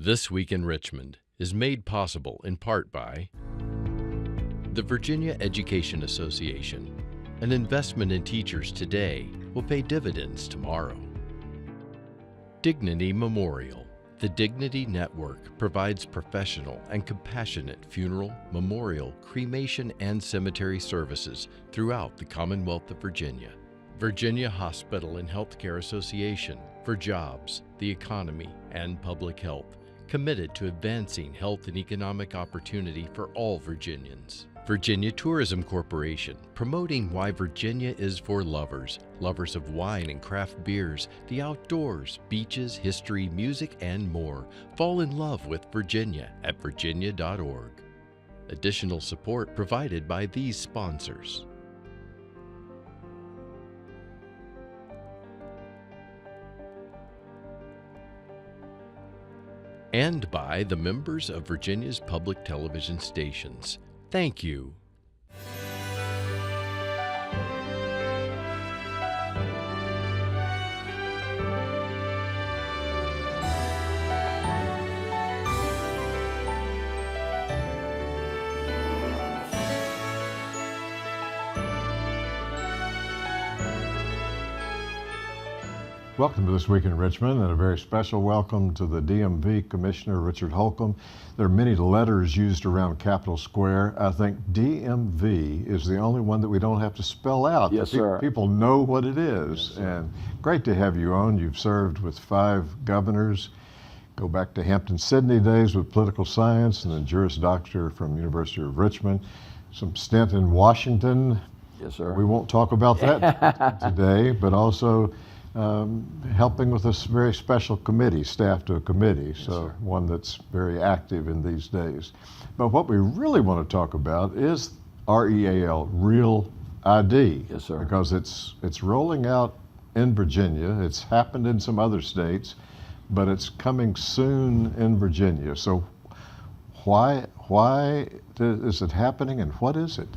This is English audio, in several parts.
This Week in Richmond is made possible in part by the Virginia Education Association. An investment in teachers today will pay dividends tomorrow. Dignity Memorial. The Dignity Network provides professional and compassionate funeral, memorial, cremation, and cemetery services throughout the Commonwealth of Virginia. Virginia Hospital and Healthcare Association for jobs, the economy, and public health, committed to advancing health and economic opportunity for all Virginians. Virginia Tourism Corporation, promoting why Virginia is for lovers, lovers of wine and craft beers, the outdoors, beaches, history, music, and more. Fall in love with Virginia at virginia.org. Additional support provided by these sponsors. And by the members of Virginia's public television stations. Thank you. Welcome to This Week in Richmond, and a very special welcome to the DMV Commissioner, Richard Holcomb. There are many letters used around Capitol Square. I think DMV is the only one that we don't have to spell out. Yes, sir. People know what it is. Yes, and great to have you on. You've served with 5 governors. Go back to Hampton-Sydney days with political science, and then Juris Doctor from University of Richmond. Some stint in Washington. Yes, sir. We won't talk about that today, but also helping with this very special committee, staff to a committee, so one that's very active in these days. But what we really want to talk about is REAL, Real ID. Yes, sir. Because it's rolling out in Virginia. It's happened in some other states, but it's coming soon in Virginia. So why is it happening, and what is it?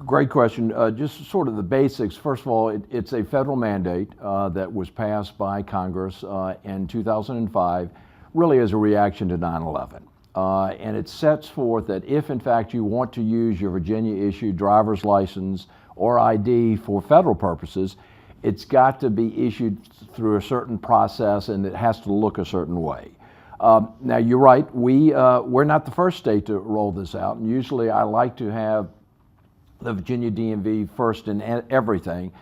Great question. Just sort of the basics. First of all, it's a federal mandate that was passed by Congress in 2005, really as a reaction to 9/11. And it sets forth that if in fact you want to use your Virginia-issued driver's license or ID for federal purposes, it's got to be issued through a certain process, and it has to look a certain way. Now you're right, we're not the first state to roll this out, and usually I like to have the Virginia DMV first in everything.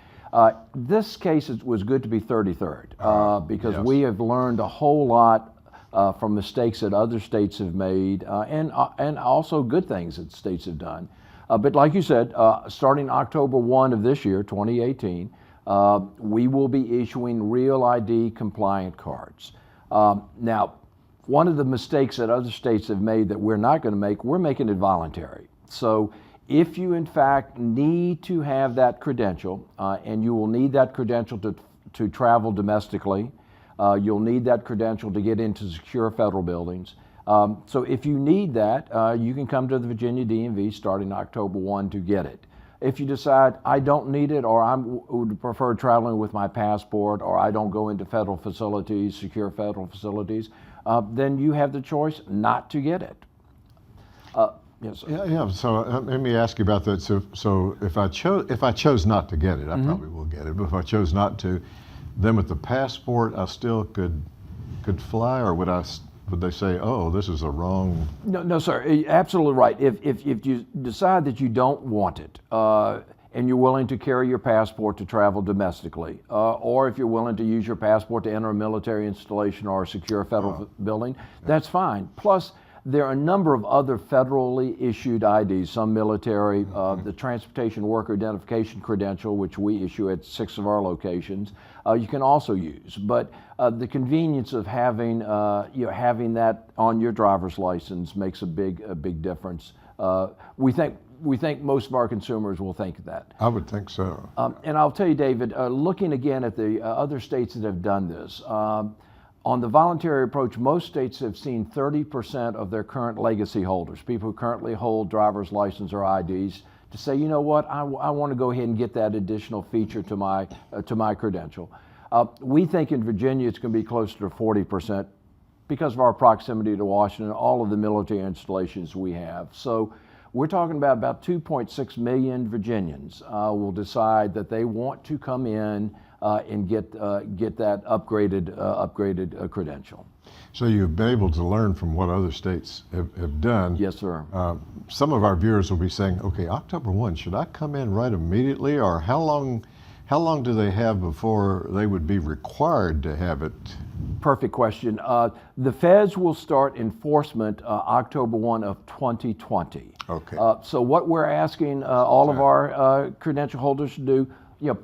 This case was good to be 33rd because yes. we have learned a whole lot from mistakes that other states have made and also good things that states have done. But like you said, starting October 1 of this year, 2018, we will be issuing Real ID compliant cards. Now, one of the mistakes that other states have made that we're not going to make, we're making it voluntary. So if you in fact need to have that credential, and you will need that credential to travel domestically, you'll need that credential to get into secure federal buildings. So if you need that, you can come to the Virginia DMV starting October 1 to get it. If you decide I don't need it, or I would prefer traveling with my passport, or I don't go into federal facilities, secure federal facilities, then you have the choice not to get it. Yes, sir. Yeah. So let me ask you about that. So if I chose not to get it, I probably will get it. But if I chose not to, then with the passport, I still could fly, or would they say, oh, this is a wrong? No, sir. Absolutely right. If you decide that you don't want it, and you're willing to carry your passport to travel domestically, or if you're willing to use your passport to enter a military installation or a secure federal building, that's fine. Plus, there are a number of other federally issued IDs, some military, the Transportation Worker Identification Credential, which we issue at 6 of our locations, you can also use. But the convenience of having having that on your driver's license makes a big difference. We think most of our consumers will think that. I would think so. And I'll tell you, David, looking again at the other states that have done this, on the voluntary approach, most states have seen 30% of their current legacy holders, people who currently hold driver's license or IDs, to say, you know what, I want to go ahead and get that additional feature to my credential. We think in Virginia it's going to be closer to 40% because of our proximity to Washington, all of the military installations we have. So we're talking about 2.6 million Virginians will decide that they want to come in and get that upgraded credential. So you've been able to learn from what other states have done. Yes, sir. Some of our viewers will be saying, okay, October 1, should I come in right immediately, or how long do they have before they would be required to have it? Perfect question. The feds will start enforcement October 1 of 2020. Okay. So what we're asking all of our credential holders to do,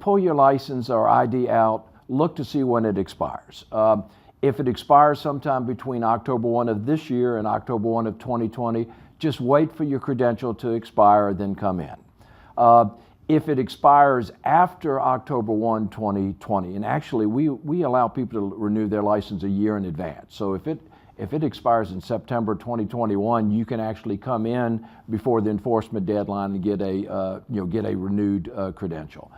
pull your license or ID out, look to see when it expires. If it expires sometime between October 1 of this year and October 1 of 2020, just wait for your credential to expire, then come in. If it expires after October 1, 2020, and actually we allow people to renew their license a year in advance. So if it expires in September 2021, you can actually come in before the enforcement deadline and get a renewed credential.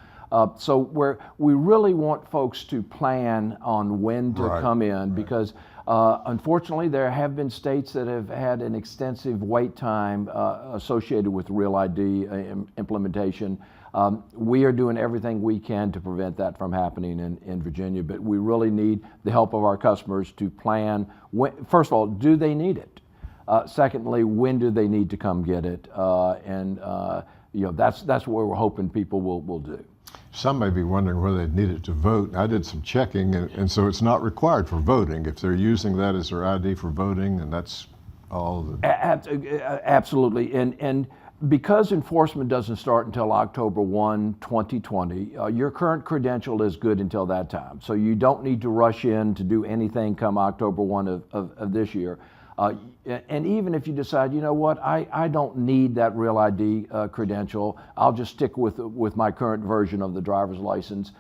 So we really want folks to plan on when to come in, because unfortunately there have been states that have had an extensive wait time associated with Real ID implementation. We are doing everything we can to prevent that from happening in Virginia, but we really need the help of our customers to plan. First of all, do they need it? Secondly, when do they need to come get it? That's what we're hoping people will do. Some may be wondering whether they need it to vote. I did some checking, and so it's not required for voting. If they're using that as their ID for voting, and that's all. Absolutely, and because enforcement doesn't start until October 1, 2020, your current credential is good until that time. So you don't need to rush in to do anything come October 1 of this year. And even if you decide, you know what, I don't need that Real ID credential, I'll just stick with my current version of the driver's license,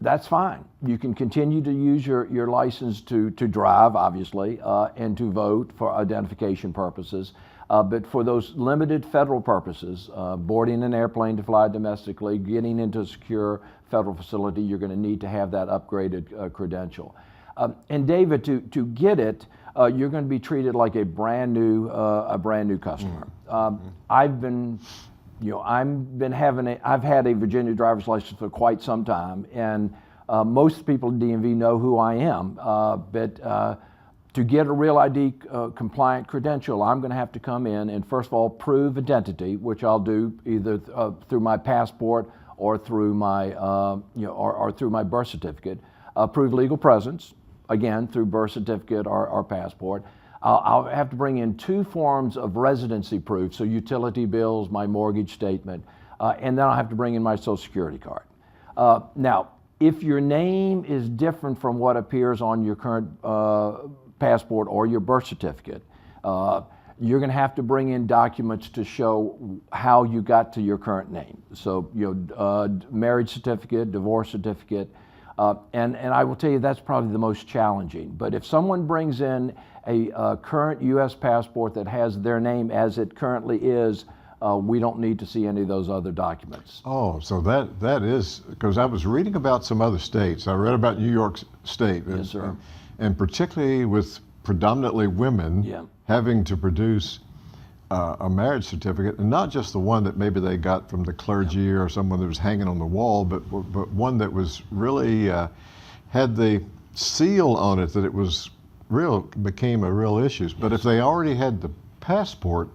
that's fine. You can continue to use your license to drive, obviously, and to vote for identification purposes. But for those limited federal purposes, boarding an airplane to fly domestically, getting into a secure federal facility, you're going to need to have that upgraded credential. And David, to get it, you're going to be treated like a brand new customer. I've had a Virginia driver's license for quite some time, and most people in DMV know who I am. But to get a Real ID compliant credential, I'm going to have to come in and first of all prove identity, which I'll do either through my passport or through my or through my birth certificate. Prove legal presence, again through birth certificate or passport. I'll have to bring in 2 forms of residency proof, so utility bills, my mortgage statement, and then I'll have to bring in my Social Security card. Now, if your name is different from what appears on your current passport or your birth certificate, you're going to have to bring in documents to show how you got to your current name. So, marriage certificate, divorce certificate, and I will tell you that's probably the most challenging. But if someone brings in a current U.S. passport that has their name as it currently is, we don't need to see any of those other documents. Oh, so that is, because I was reading about some other states. I read about New York State. Yes, sir. And particularly with predominantly women having to produce a marriage certificate, and not just the one that maybe they got from the clergy or someone that was hanging on the wall, but one that was really had the seal on it that it was became a real issue. But if they already had the passport,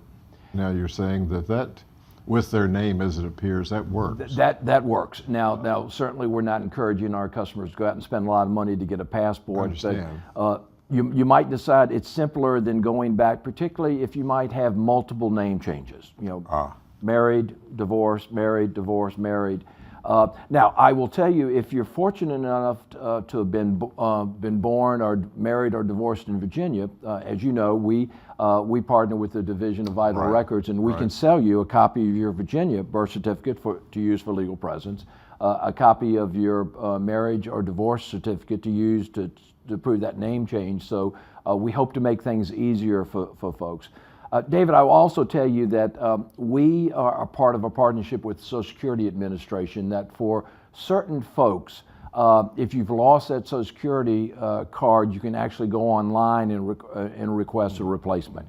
now you're saying that with their name as it appears, that works. That works. Now certainly we're not encouraging our customers to go out and spend a lot of money to get a passport. I understand. But, you might decide it's simpler than going back, particularly if you might have multiple name changes. Married, divorced, married, divorced, married. Now, I will tell you, if you're fortunate enough to have been born or married or divorced in Virginia, as you know, we partner with the Division of Vital Records, and we can sell you a copy of your Virginia birth certificate to use for legal presence, a copy of your marriage or divorce certificate to use to prove that name change. So we hope to make things easier for folks. David, I will also tell you that we are a part of a partnership with the Social Security Administration that for certain folks, If you've lost that Social Security card, you can actually go online and request a replacement.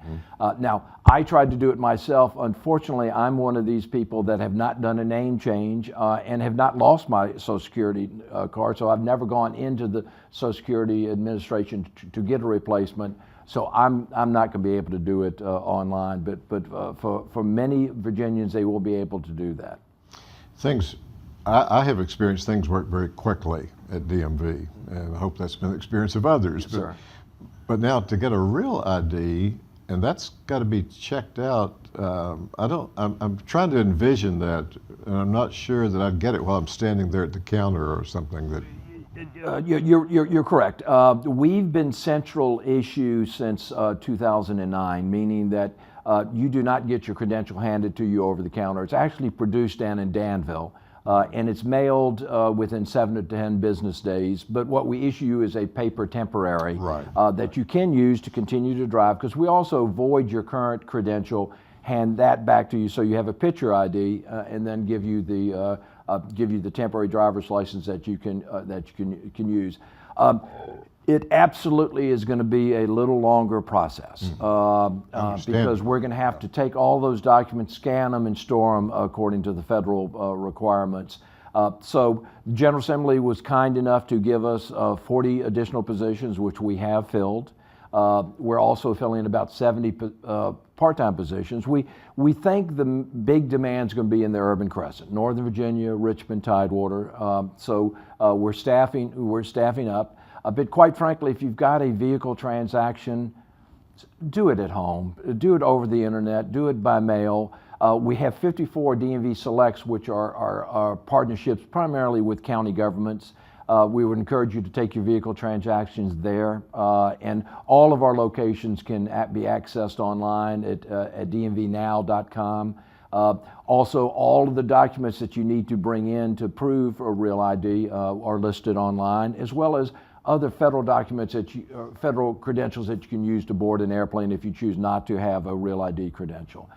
Now, I tried to do it myself. Unfortunately, I'm one of these people that have not done a name change and have not lost my Social Security card, so I've never gone into the Social Security Administration to get a replacement. So I'm not going to be able to do it online, but for many Virginians, they will be able to do that. I have experienced things work very quickly at DMV, and I hope that's been the experience of others. Yes, sir. But now to get a real ID, and that's got to be checked out. I'm trying to envision that, and I'm not sure that I'd get it while I'm standing there at the counter or something. You're correct. We've been central issue since 2009, meaning that you do not get your credential handed to you over the counter. It's actually produced down in Danville. And it's mailed within 7 to 10 business days. But what we issue you is a paper temporary that you can use to continue to drive, because we also void your current credential, hand that back to you so you have a picture ID, and then give you the temporary driver's license that you can use. It absolutely is going to be a little longer process because we're going to have to take all those documents, scan them, and store them according to the federal requirements. So the General Assembly was kind enough to give us 40 additional positions, which we have filled. We're also filling about 70 part-time positions. We think the big demand is going to be in the urban crescent, Northern Virginia, Richmond, Tidewater. So we're staffing up. But quite frankly, if you've got a vehicle transaction, do it at home, do it over the internet, do it by mail. We have 54 DMV Selects, which are partnerships primarily with county governments. We would encourage you to take your vehicle transactions there. And all of our locations can be accessed online at dmvnow.com. Also, all of the documents that you need to bring in to prove a real ID are listed online, as well as other federal documents federal credentials that you can use to board an airplane if you choose not to have a real ID credential.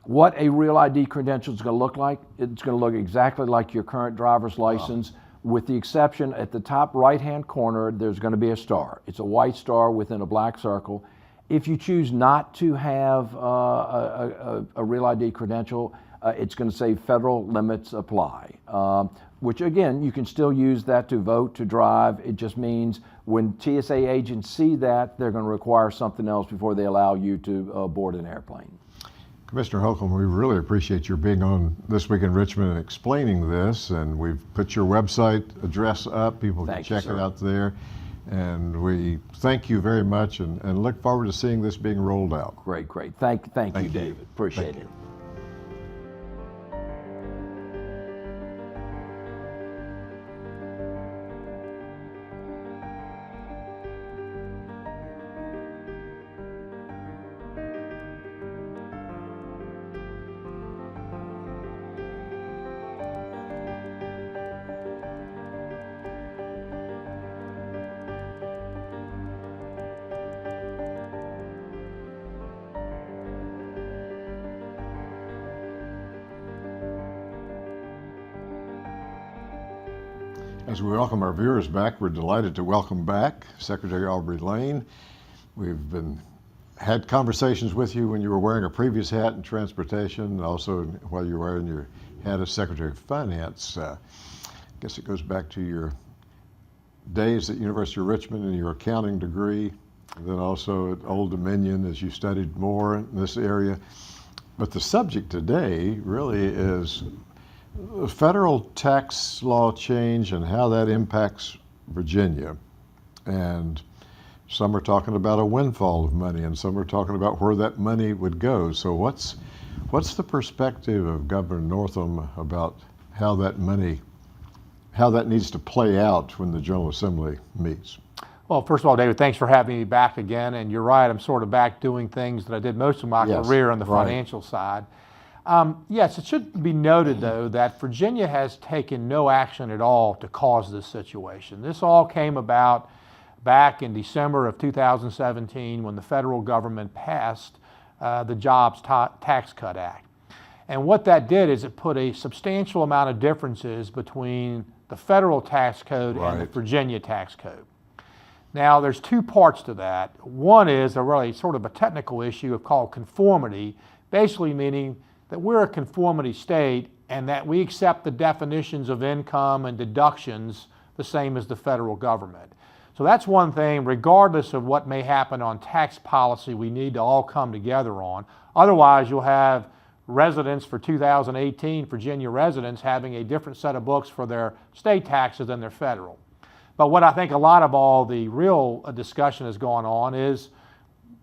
What a real ID credential is going to look like, it's going to look exactly like your current driver's license, with the exception at the top right-hand corner, there's going to be a star. It's a white star within a black circle. If you choose not to have a real ID credential, it's going to say federal limits apply. Which again, you can still use that to vote, to drive. It just means when TSA agents see that, they're going to require something else before they allow you to board an airplane. Commissioner Holcomb, we really appreciate your being on This Week in Richmond and explaining this, and we've put your website address up. People can check it out there. And we thank you very much and look forward to seeing this being rolled out. Great. Thank you, David. Appreciate it. As we welcome our viewers back, we're delighted to welcome back Secretary Aubrey Layne. We've had conversations with you when you were wearing a previous hat in transportation, and also while you were wearing your hat as Secretary of Finance. I guess it goes back to your days at University of Richmond and your accounting degree, and then also at Old Dominion as you studied more in this area. But the subject today really is the federal tax law change and how that impacts Virginia. And some are talking about a windfall of money, and some are talking about where that money would go. So what's the perspective of Governor Northam about how that needs to play out when the General Assembly meets? Well, first of all, David, thanks for having me back again. And you're right, I'm sort of back doing things that I did most of my career on the financial side. Yes, it should be noted, though, that Virginia has taken no action at all to cause this situation. This all came about back in December of 2017 when the federal government passed the Jobs Tax Cut Act. And what that did is it put a substantial amount of differences between the federal tax code and the Right. Virginia tax code. Now, there's two parts to that. One is a really sort of a technical issue called conformity, basically meaning that we're a conformity state and that we accept the definitions of income and deductions the same as the federal government. So that's one thing, regardless of what may happen on tax policy, we need to all come together on. Otherwise, you'll have residents for 2018, Virginia residents, having a different set of books for their state taxes than their federal. But what I think a lot of all the real discussion is going on is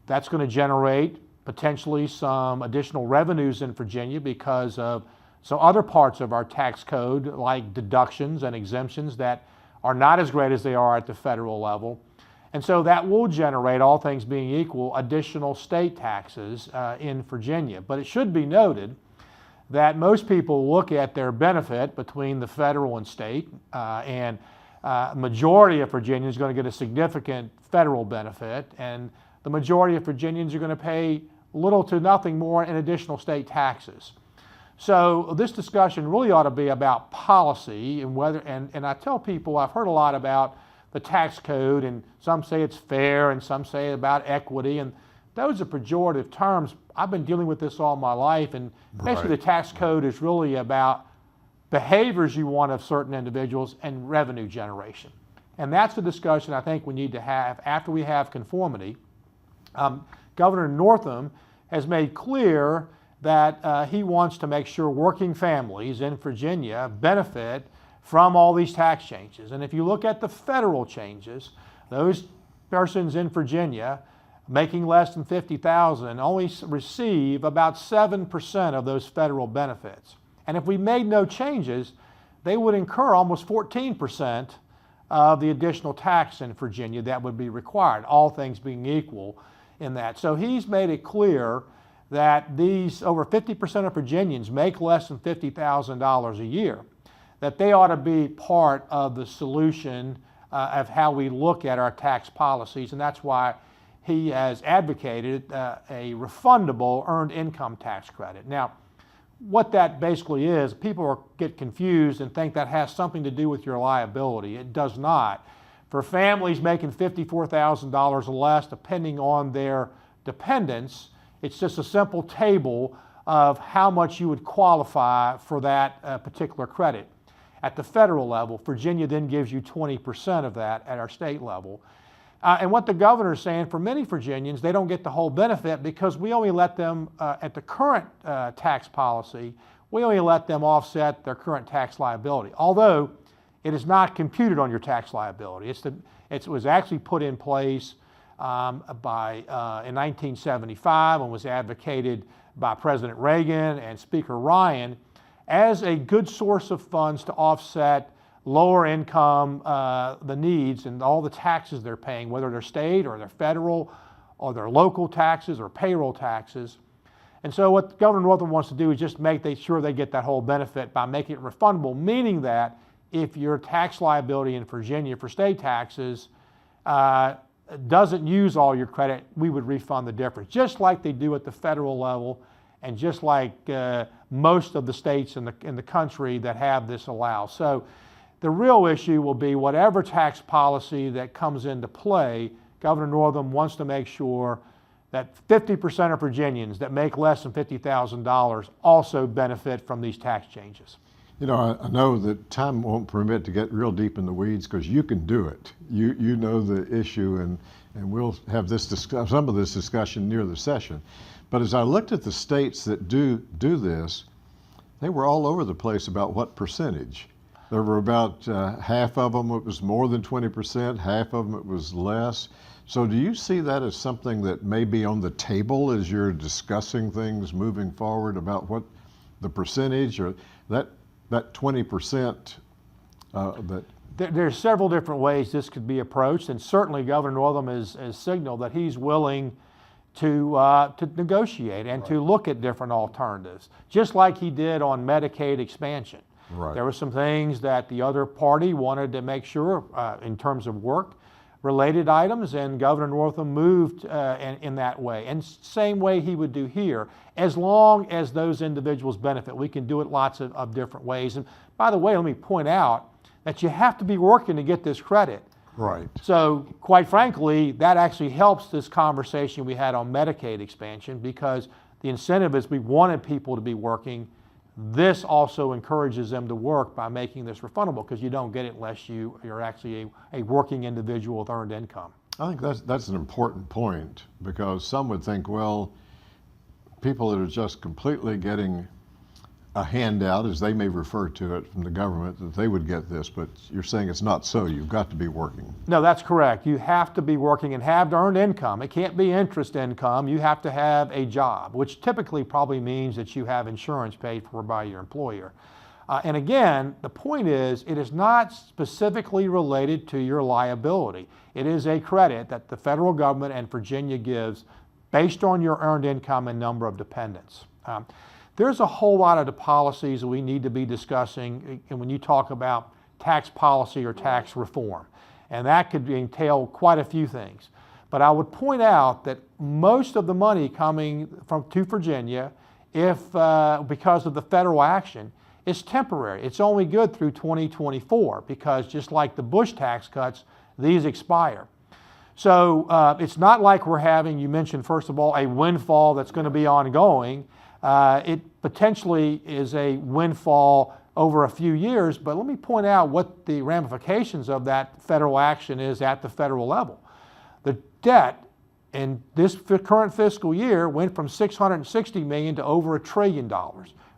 that's going to generate potentially some additional revenues in Virginia because of some other parts of our tax code, like deductions and exemptions, that are not as great as they are at the federal level. And so that will generate, all things being equal, additional state taxes in Virginia. But it should be noted that most people look at their benefit between the federal and state, and majority of Virginians are going to get a significant federal benefit, and the majority of Virginians are going to pay little to nothing more in additional state taxes. So this discussion really ought to be about policy and whether, and I tell people, I've heard a lot about the tax code, and some say it's fair and some say about equity, and those are pejorative terms. I've been dealing with this all my life, and basically Right. the tax code is really about behaviors you want of certain individuals and revenue generation. And that's the discussion I think we need to have after we have conformity. Governor Northam has made clear that he wants to make sure working families in Virginia benefit from all these tax changes. And if you look at the federal changes, those persons in Virginia making less than $50,000 only receive about 7% of those federal benefits. And if we made no changes, they would incur almost 14% of the additional tax in Virginia that would be required, all things being equal in that. So he's made it clear that these over 50% of Virginians make less than $50,000 a year, that they ought to be part of the solution of how we look at our tax policies, and that's why he has advocated a refundable earned income tax credit. Now, what that basically is, people get confused and think that has something to do with your liability. It does not. For families making $54,000 or less, depending on their dependents, it's just a simple table of how much you would qualify for that particular credit. At the federal level, Virginia then gives you 20% of that at our state level. And what the governor is saying, for many Virginians, they don't get the whole benefit because we only let them, at the current tax policy, we only let them offset their current tax liability. Although it is not computed on your tax liability. It was actually put in place in 1975 and was advocated by President Reagan and Speaker Ryan as a good source of funds to offset lower income, the needs and all the taxes they're paying, whether they're state or they're federal or they're local taxes or payroll taxes. And so what Governor Northam wants to do is just make sure they get that whole benefit by making it refundable, meaning that if your tax liability in Virginia for state taxes doesn't use all your credit, we would refund the difference, just like they do at the federal level and just like most of the states in the country that have this allow. So the real issue will be whatever tax policy that comes into play, Governor Northam wants to make sure that 50% of Virginians that make less than $50,000 also benefit from these tax changes. You know, I know that time won't permit to get real deep in the weeds because you can do it. You know the issue, and we'll have some of this discussion near the session. But as I looked at the states that do this, they were all over the place about what percentage. There were about half of them it was more than 20%, half of them it was less. So do you see that as something that may be on the table as you're discussing things moving forward about what the percentage or that 20% that... There's several different ways this could be approached, and certainly Governor Northam has signaled that he's willing to negotiate and to look at different alternatives, just like he did on Medicaid expansion. Right. There were some things that the other party wanted to make sure in terms of work-related items, and Governor Northam moved in that way. And same way he would do here, as long as those individuals benefit. We can do it lots of different ways. And by the way, let me point out that you have to be working to get this credit. Right. So quite frankly, that actually helps this conversation we had on Medicaid expansion, because the incentive is we wanted people to be working. This also encourages them to work by making this refundable, because you don't get it unless you're actually a working individual with earned income. I think that's an important point, because some would think, well, people that are just completely getting a handout, as they may refer to it, from the government, that they would get this, but you're saying it's not so. You've got to be working. No, that's correct. You have to be working and have earned income. It can't be interest income. You have to have a job, which typically probably means that you have insurance paid for by your employer. And again, the point is, it is not specifically related to your liability. It is a credit that the federal government and Virginia gives based on your earned income and number of dependents. There's a whole lot of the policies that we need to be discussing when you talk about tax policy or tax reform. And that could entail quite a few things. But I would point out that most of the money coming to Virginia, because of the federal action, is temporary. It's only good through 2024, because just like the Bush tax cuts, these expire. So it's not like we're having, you mentioned first of all, a windfall that's going to be ongoing. It potentially is a windfall over a few years, but let me point out what the ramifications of that federal action is at the federal level. The debt in this current fiscal year went from $660 million to over $1 trillion,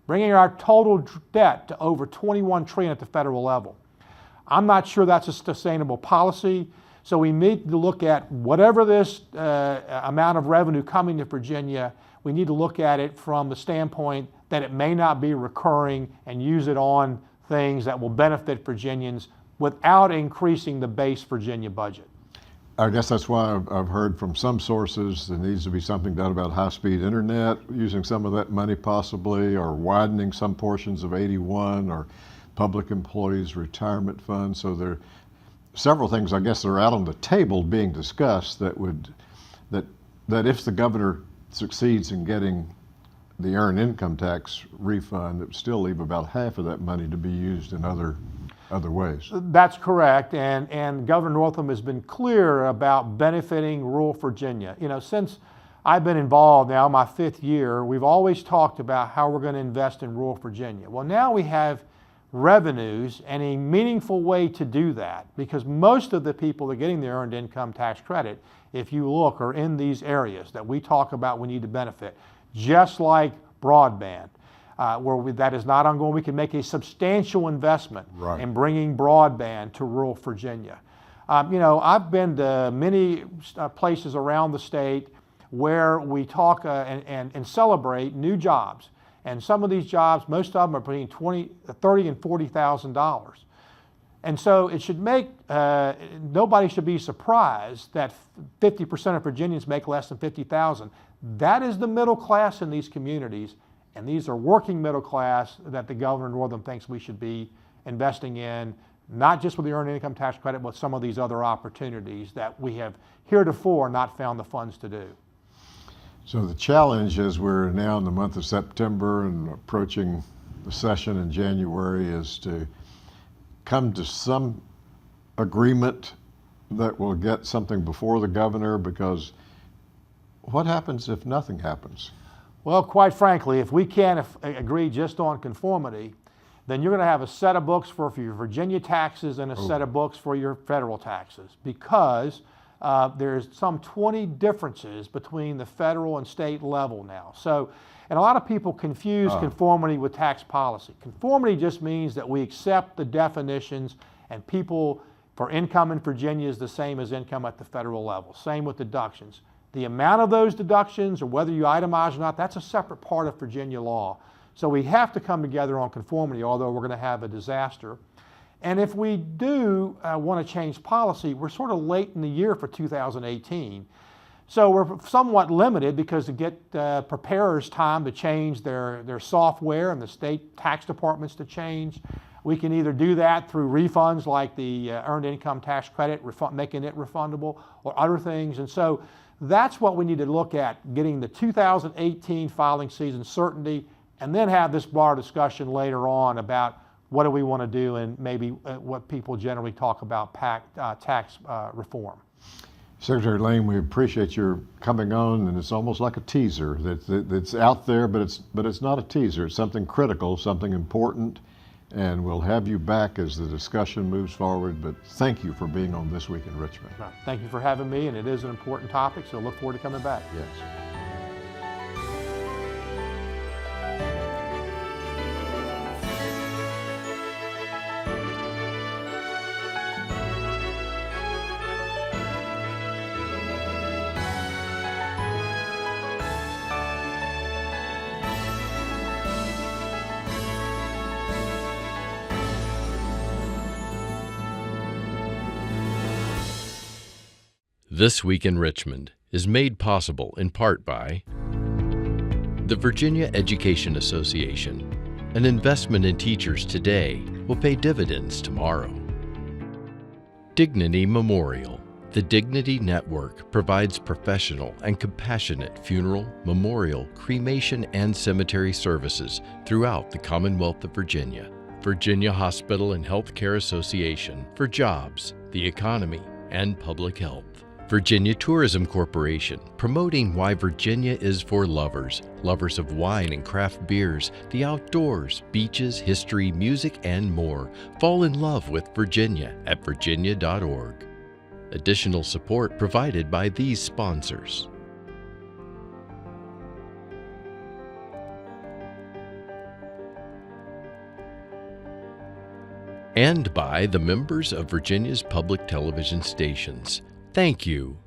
bringing our total debt to over $21 trillion at the federal level. I'm not sure that's a sustainable policy, so we need to look at whatever this amount of revenue coming to Virginia. We need to look at it from the standpoint that it may not be recurring, and use it on things that will benefit Virginians without increasing the base Virginia budget. I guess that's why I've heard from some sources there needs to be something done about high-speed internet, using some of that money possibly, or widening some portions of 81, or public employees retirement fund. So there are several things, I guess, that are out on the table being discussed that if the governor succeeds in getting the earned income tax refund, it would still leave about half of that money to be used in other ways. That's correct, and Governor Northam has been clear about benefiting rural Virginia. You know, since I've been involved now, my 5th year, we've always talked about how we're going to invest in rural Virginia. Well, now we have revenues and a meaningful way to do that, because most of the people that are getting the earned income tax credit, if you look, are in these areas that we talk about we need to benefit, just like broadband. That is not ongoing. We can make a substantial investment in bringing broadband to rural Virginia. You know, I've been to many places around the state where we talk and celebrate new jobs. And some of these jobs, most of them are between $30,000 and $40,000. And so it should make, nobody should be surprised that 50% of Virginians make less than $50,000. That is the middle class in these communities. And these are working middle class that the Governor Northam thinks we should be investing in, not just with the earned income tax credit, but some of these other opportunities that we have heretofore not found the funds to do. So the challenge, as we're now in the month of September and approaching the session in January, is to come to some agreement that will get something before the governor, because what happens if nothing happens? Well, quite frankly, if we can't agree just on conformity, then you're going to have a set of books for your Virginia taxes and a set of books for your federal taxes, because there's some 20 differences between the federal and state level now. So, and a lot of people confuse conformity with tax policy. Conformity just means that we accept the definitions, and people, for income in Virginia is the same as income at the federal level. Same with deductions. The amount of those deductions, or whether you itemize or not, that's a separate part of Virginia law. So we have to come together on conformity, although we're going to have a disaster. And if we do want to change policy, we're sort of late in the year for 2018. So we're somewhat limited, because to get preparers time to change their software and the state tax departments to change, we can either do that through refunds like the earned income tax credit, making it refundable, or other things. And so that's what we need to look at, getting the 2018 filing season certainty, and then have this broader discussion later on about what do we want to do, and maybe what people generally talk about tax reform. Secretary Layne, we appreciate your coming on, and it's almost like a teaser that's out there, but it's not a teaser. It's something critical, something important, and we'll have you back as the discussion moves forward. But thank you for being on This Week in Richmond. Thank you for having me, and it is an important topic, so look forward to coming back. Yes. This Week in Richmond is made possible in part by the Virginia Education Association. An investment in teachers today will pay dividends tomorrow. Dignity Memorial. The Dignity Network provides professional and compassionate funeral, memorial, cremation, and cemetery services throughout the Commonwealth of Virginia. Virginia Hospital and Healthcare Association for jobs, the economy, and public health. Virginia Tourism Corporation, promoting why Virginia is for lovers, lovers of wine and craft beers, the outdoors, beaches, history, music, and more. Fall in love with Virginia at virginia.org. Additional support provided by these sponsors. And by the members of Virginia's public television stations. Thank you.